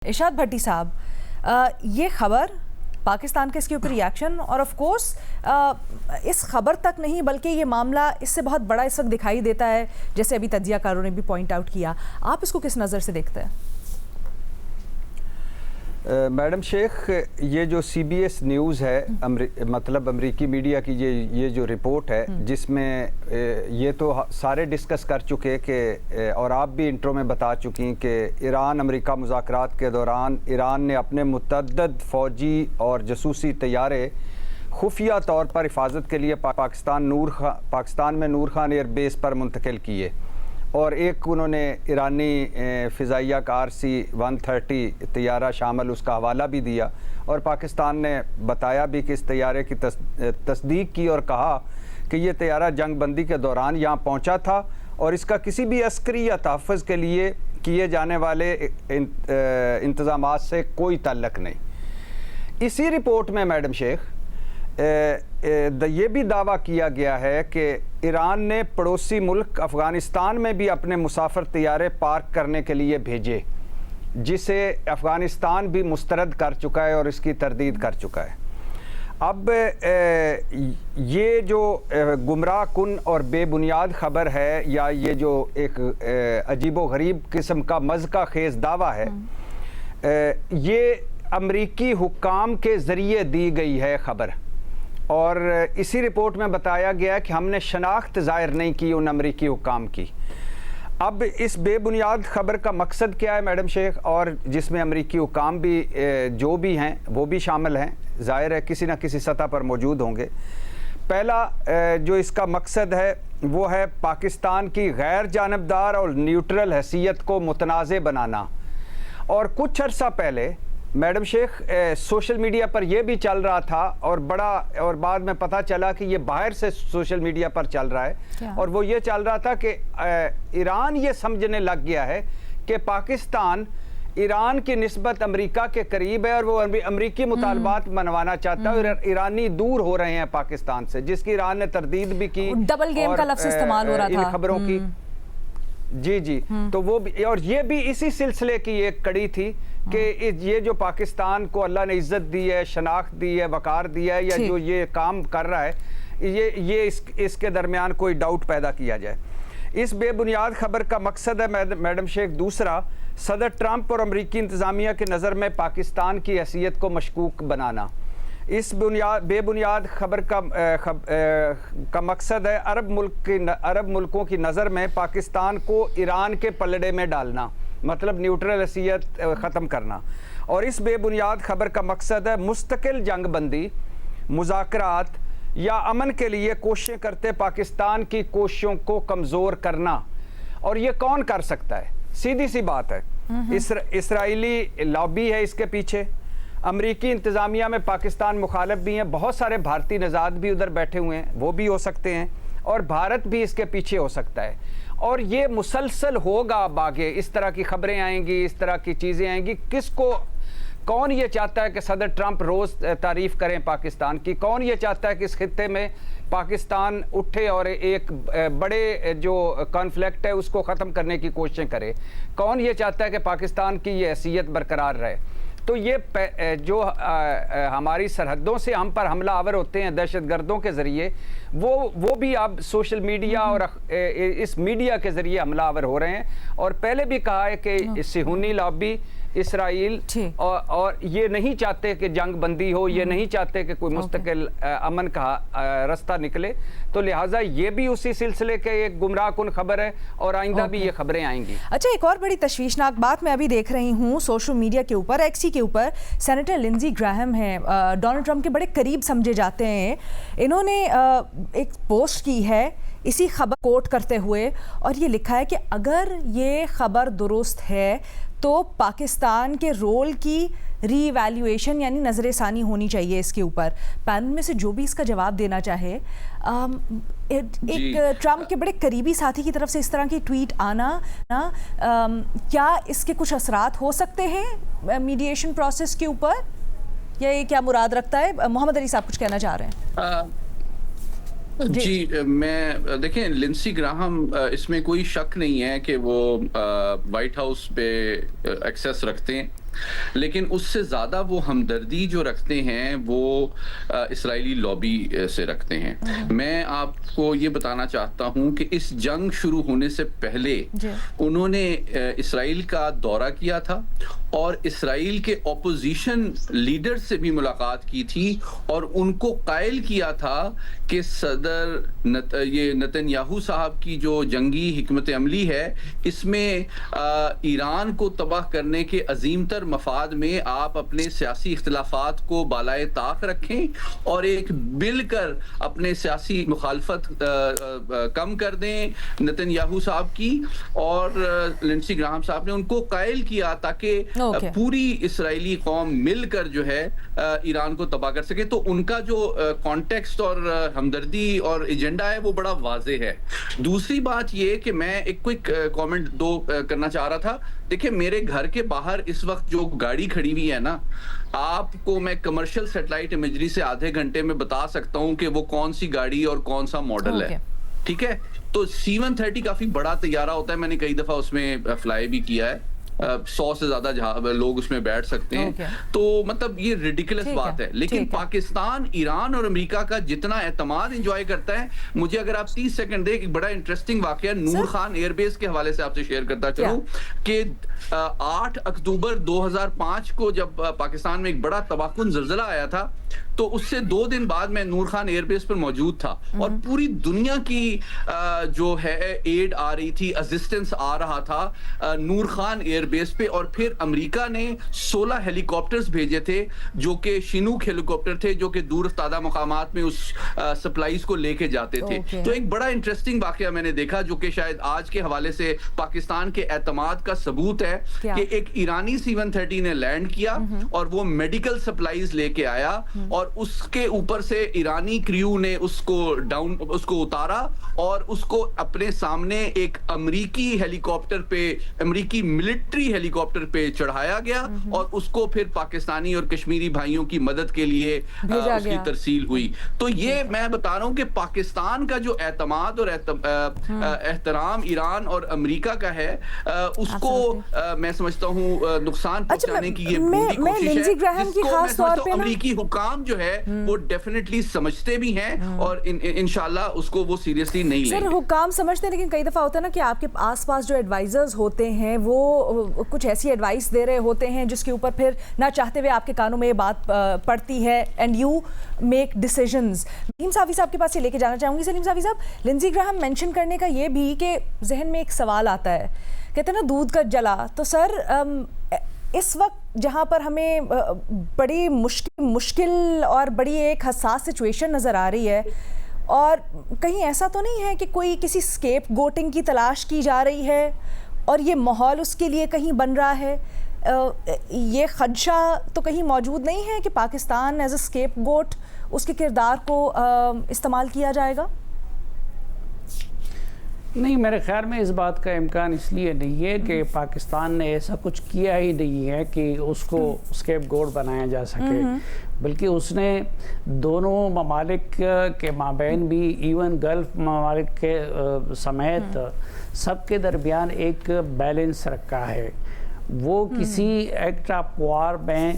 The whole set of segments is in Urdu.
ارشاد بھٹی صاحب، یہ خبر پاکستان کا اس کے اوپر ریاکشن اور آف کورس اس خبر تک نہیں بلکہ یہ معاملہ اس سے بہت بڑا اس وقت دکھائی دیتا ہے، جیسے ابھی تجزیہ کاروں نے بھی پوائنٹ آؤٹ کیا. آپ اس کو کس نظر سے دیکھتے ہیں؟ میڈم شیخ، یہ جو سی بی ایس نیوز ہے، مطلب امریکی میڈیا کی یہ جو رپورٹ ہے، جس میں یہ تو سارے ڈسکس کر چکے کہ اور آپ بھی انٹرو میں بتا چکی کہ ایران امریکہ مذاکرات کے دوران ایران نے اپنے متعدد فوجی اور جاسوسی طیارے خفیہ طور پر حفاظت کے لیے پاکستان میں نور خان ایئر بیس پر منتقل کیے، اور ایک انہوں نے ایرانی فضائیہ کا RC-130 طیارہ شامل اس کا حوالہ بھی دیا، اور پاکستان نے بتایا بھی کہ اس طیارے کی تصدیق کی اور کہا کہ یہ طیارہ جنگ بندی کے دوران یہاں پہنچا تھا اور اس کا کسی بھی عسکری یا تحفظ کے لیے کیے جانے والے انتظامات سے کوئی تعلق نہیں. اسی رپورٹ میں میڈم شیخ یہ بھی دعویٰ کیا گیا ہے کہ ایران نے پڑوسی ملک افغانستان میں بھی اپنے مسافر طیارے پارک کرنے کے لیے بھیجے، جسے افغانستان بھی مسترد کر چکا ہے اور اس کی تردید کر چکا ہے. اب یہ جو گمراہ کن اور بے بنیاد خبر ہے، یا یہ جو ایک عجیب و غریب قسم کا مضحکہ خیز دعویٰ ہے، یہ امریکی حکام کے ذریعے دی گئی ہے خبر، اور اسی رپورٹ میں بتایا گیا کہ ہم نے شناخت ظاہر نہیں کی ان امریکی حکام کی. اب اس بے بنیاد خبر کا مقصد کیا ہے میڈم شیخ، اور جس میں امریکی حکام بھی جو بھی ہیں وہ بھی شامل ہیں، ظاہر ہے کسی نہ کسی سطح پر موجود ہوں گے. پہلا جو اس کا مقصد ہے وہ ہے پاکستان کی غیر جانبدار اور نیوٹرل حیثیت کو متنازع بنانا. اور کچھ عرصہ پہلے میڈم شیخ سوشل میڈیا پر یہ بھی چل رہا تھا، اور بعد میں پتہ چلا کہ یہ باہر سے سوشل میڈیا پر چل رہا ہے، اور وہ یہ چل رہا تھا کہ ایران یہ سمجھنے لگ گیا ہے کہ پاکستان ایران کی نسبت امریکہ کے قریب ہے اور وہ امریکی مطالبات منوانا چاہتا ہے، اور ایرانی دور ہو رہے ہیں پاکستان سے، جس کی ایران نے تردید بھی کی. ڈبل گیم کا لفظ استعمال ہو رہا تھا ان خبروں کی. جی تو وہ بھی، اور یہ بھی اسی سلسلے کی ایک کڑی تھی کہ یہ جو پاکستان کو اللہ نے عزت دی ہے، شناخت دی ہے، وقار دیا ہے، یا جو یہ کام کر رہا ہے، یہ اس کے درمیان کوئی ڈاؤٹ پیدا کیا جائے. اس بے بنیاد خبر کا مقصد ہے میڈم شیخ دوسرا، صدر ٹرمپ اور امریکی انتظامیہ کی نظر میں پاکستان کی حیثیت کو مشکوک بنانا. اس بے بنیاد خبر کا مقصد ہے عرب ملکوں کی نظر میں پاکستان کو ایران کے پلڑے میں ڈالنا، مطلب نیوٹرل حیثیت ختم کرنا. اور اس بے بنیاد خبر کا مقصد ہے مستقل جنگ بندی، مذاکرات یا امن کے لیے کوششیں کرتے پاکستان کی کوششوں کو کمزور کرنا. اور یہ کون کر سکتا ہے؟ سیدھی سی بات ہے، اسرائیلی لابی ہے اس کے پیچھے، امریکی انتظامیہ میں پاکستان مخالف بھی ہیں، بہت سارے بھارتی نژاد بھی ادھر بیٹھے ہوئے ہیں، وہ بھی ہو سکتے ہیں، اور بھارت بھی اس کے پیچھے ہو سکتا ہے. اور یہ مسلسل ہوگا اب آگے، اس طرح کی خبریں آئیں گی، اس طرح کی چیزیں آئیں گی. کون یہ چاہتا ہے کہ صدر ٹرمپ روز تعریف کریں پاکستان کی؟ کون یہ چاہتا ہے کہ اس خطے میں پاکستان اٹھے اور ایک بڑے جو کانفلکٹ ہے اس کو ختم کرنے کی کوششیں کرے؟ کون یہ چاہتا ہے کہ پاکستان کی یہ حیثیت برقرار رہے؟ تو یہ جو ہماری سرحدوں سے ہم پر حملہ آور ہوتے ہیں دہشت گردوں کے ذریعے، وہ بھی اب سوشل میڈیا اور اس میڈیا کے ذریعے حملہ آور ہو رہے ہیں. اور پہلے بھی کہا ہے کہ صہیونی لابی اسرائیل اور یہ نہیں چاہتے کہ جنگ بندی ہو، یہ نہیں چاہتے کہ کوئی مستقل امن کا راستہ نکلے. تو لہٰذا یہ بھی اسی سلسلے کے ایک گمراہ کن خبر ہے، اور آئندہ بھی یہ خبریں آئیں گی. اچھا، ایک اور بڑی تشویشناک بات میں ابھی دیکھ رہی ہوں سوشل میڈیا کے اوپر، ایکسی کے اوپر، سینیٹر لنزی گراہم ہیں، ڈونلڈ ٹرمپ کے بڑے قریب سمجھے جاتے ہیں. انہوں نے ایک پوسٹ کی ہے اسی خبر کوٹ کرتے ہوئے، اور یہ لکھا ہے کہ اگر یہ خبر درست ہے تو پاکستان کے رول کی ری ایویلیویشن یعنی نظر ثانی ہونی چاہیے اس کے اوپر. پینل میں سے جو بھی اس کا جواب دینا چاہے، ایک ٹرمپ کے بڑے قریبی ساتھی کی طرف سے اس طرح کی ٹویٹ آنا، کیا اس کے کچھ اثرات ہو سکتے ہیں میڈیشن پروسیس کے اوپر، یا یہ کیا مراد رکھتا ہے؟ محمد علی صاحب کچھ کہنا چاہ رہے ہیں. جی میں دیکھیں لنسی گراہم اس میں کوئی شک نہیں ہے کہ وہ وائٹ ہاؤس پہ ایکسیس رکھتے ہیں لیکن اس سے زیادہ وہ ہمدردی جو رکھتے ہیں وہ اسرائیلی لابی سے رکھتے ہیں. میں آپ کو یہ بتانا چاہتا ہوں کہ اس جنگ شروع ہونے سے پہلے انہوں نے اسرائیل کا دورہ کیا تھا اور اسرائیل کے اپوزیشن لیڈر سے بھی ملاقات کی تھی اور ان کو قائل کیا تھا کہ صدر یہ نتن یاہو صاحب کی جو جنگی حکمت عملی ہے اس میں ایران کو تباہ کرنے کے عظیم تر مفاد میں آپ اپنے سیاسی اختلافات کو بالائے طاق رکھیں اور ایک مل کر اپنے سیاسی مخالفت کم کر دیں نتن یاہو صاحب کی. اور لنسی گراہم صاحب نے ان کو قائل کیا تاکہ پوری اسرائیلی قوم مل کر جو ہے ایران کو تباہ کر سکے. تو ان کا جو کانٹیکسٹ اور ہمدردی اور ایجنڈا ہے وہ بڑا واضح ہے. دوسری بات یہ کہ میں ایک کوئک کامنٹ کرنا چاہ رہا تھا. دیکھیں میرے گھر کے باہر اس وقت جو گاڑی کھڑی ہوئی ہے نا, آپ کو میں کمرشل سیٹلائٹ امیجری سے آدھے گھنٹے میں بتا سکتا ہوں کہ وہ کون سی گاڑی اور کون سا ماڈل ہے. ٹھیک ہے, تو C-130 کافی بڑا طیارہ ہوتا ہے, میں نے کئی دفعہ اس میں فلائی بھی کیا ہے, 100 سے زیادہ لوگ اس میں بیٹھ سکتے ہیں. تو مطلب یہ ریڈیکولس بات ہے. لیکن پاکستان ایران اور امریکہ کا جتنا اعتماد انجوائے کرتا ہے, مجھے اگر آپ 30 سیکنڈ دیں, ایک بڑا انٹرسٹنگ واقعہ نور خان ایئر بیس کے حوالے سے آپ سے شیئر کرتا چلوں کہ 8 اکتوبر 2005 کو جب پاکستان میں ایک بڑا تباہ کن زلزلہ آیا تھا تو اس سے 2 دن بعد میں نور خان ایئر بیس پر موجود تھا اور پوری دنیا کی جو ہے ایڈ آ رہی تھی, اسسٹنس آ رہا تھا نور خان ایئر بیس پہ. اور پھر امریکہ نے 16 ہیلی کاپٹرز بھیجے تھے جو کہ شینوک ہیلی کاپٹر تھے جو کہ دور افتادہ مقامات میں اس سپلائیز کو لے کے جاتے تھے. تو ایک بڑا انٹرسٹنگ واقعہ میں نے دیکھا جو کہ شاید آج کے حوالے سے پاکستان کے اعتماد کا ثبوت ہے کہ ایک ایرانی C-130 نے لینڈ کیا اور وہ میڈیکل سپلائیز لے کے آیا اور اس کے اوپر سے ایرانی کریو نے اس کو اتارا اور اس کو اپنے سامنے ایک امریکی ہیلی کاپٹر پہ, امریکی ملٹری ہیلی کاپٹر پہ چڑھایا گیا اور اس کو پھر پاکستانی اور کشمیری بھائیوں کی مدد کے لیے اس کی ترسیل ہوئی. تو یہ میں بتا رہا ہوں کہ پاکستان کا جو اعتماد اور احترام ایران اور امریکہ کا ہے اس کو میں سمجھتا ہوں نقصان پہنچانے کی یہ پوری کوشش ہے, جس کو میں سمجھتا ہوں امریکی حکام جو ہے وہ ڈیفینیٹلی سمجھتے بھی ہیں اور انشاءاللہ اس کو وہ سیریسلی نہیں لیں گے. سر حکام سمجھتے ہیں, لیکن کئی دفعہ ہوتا ہے نا کہ آپ کے آس پاس جو ایڈوائزرز ہوتے ہیں وہ کچھ ایسی ایڈوائس دے رہے ہوتے ہیں جس کے اوپر پھر نہ چاہتے ہوئے آپ کے کانوں میں یہ بات پڑتی ہے اینڈ یو میک ڈیسیژنز. سلیم صافی صاحب کے پاس سے لے کے جانا چاہوں گی. سلیم صافی صاحب, لنزی گراہم مینشن کرنے کا یہ بھی کہ ذہن میں ایک سوال آتا ہے, کہتے ہیں نا دودھ کا جلا. تو سر اس وقت جہاں پر ہمیں بڑی مشکل اور بڑی ایک حساس سچویشن نظر آ رہی ہے, اور کہیں ایسا تو نہیں ہے کہ کوئی کسی اسکیپ گوٹنگ کی تلاش کی جا رہی ہے اور یہ ماحول اس کے لیے کہیں بن رہا ہے, یہ خدشہ تو کہیں موجود نہیں ہے کہ پاکستان ایز اے اسکیپ گوٹ اس کے کردار کو استعمال کیا جائے گا؟ نہیں, میرے خیال میں اس بات کا امکان اس لیے نہیں ہے کہ پاکستان نے ایسا کچھ کیا ہی نہیں ہے کہ اس کو اسکیپ گوٹ بنایا جا سکے, بلکہ اس نے دونوں ممالک کے مابین بھی, ایون گلف ممالک کے سمیت سب کے درمیان ایک بیلنس رکھا ہے. وہ کسی ایکٹ آف وار میں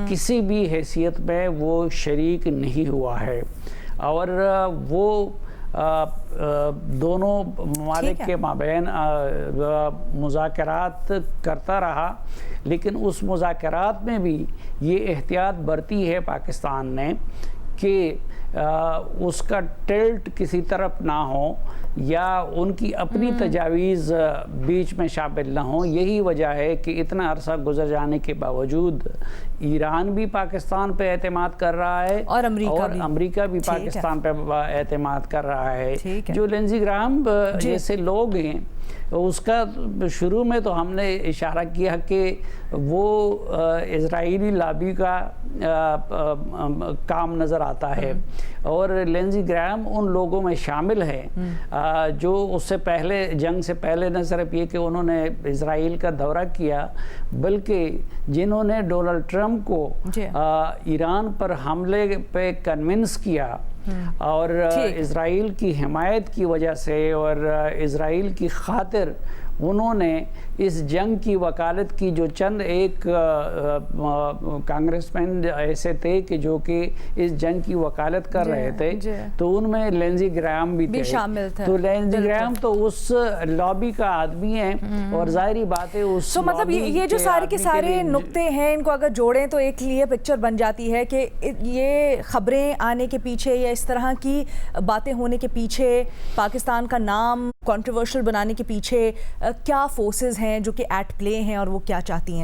کسی بھی حیثیت میں وہ شریک نہیں ہوا ہے اور وہ دونوں ممالک کے مابین مذاکرات کرتا رہا. لیکن اس مذاکرات میں بھی یہ احتیاط برتی ہے پاکستان نے کہ اس کا ٹلٹ کسی طرف نہ ہو یا ان کی اپنی تجاویز بیچ میں شامل نہ ہوں. یہی وجہ ہے کہ اتنا عرصہ گزر جانے کے باوجود ایران بھی پاکستان پہ اعتماد کر رہا ہے اور امریکہ بھی پاکستان پہ اعتماد کر رہا ہے. جو لنزی گراہم جیسے لوگ ہیں, اس کا شروع میں تو ہم نے اشارہ کیا کہ وہ اسرائیلی لابی کا کام نظر آتا ہے اور لنزی گراہم ان لوگوں میں شامل ہے جو اس سے پہلے, جنگ سے پہلے نہ صرف یہ کہ انہوں نے اسرائیل کا دورہ کیا بلکہ جنہوں نے ڈونلڈ ٹرمپ کو ایران پر حملے پہ کنونس کیا اور اسرائیل کی حمایت کی وجہ سے اور اسرائیل کی خاطر انہوں نے اس جنگ کی وکالت کی. جو چند ایک کانگریس مین ایسے تھے کہ جو کہ اس جنگ کی وکالت کر رہے تھے, تو ان میں لینزی گراہم بھی تھے. تو لینزی گراہم تو اس لابی کا آدمی ہے, اور ظاہری بات ہے اس تو مطلب یہ جو سارے کے سارے نقطے ہیں, ان کو اگر جوڑیں تو ایک کلیئر پکچر بن جاتی ہے کہ یہ خبریں آنے کے پیچھے یا اس طرح کی باتیں ہونے کے پیچھے, پاکستان کا نام کنٹروورشل بنانے کے پیچھے کیا فورسز ہیں جو کہ ایٹ پلے ہیں اور وہ کیا چاہتی ہیں.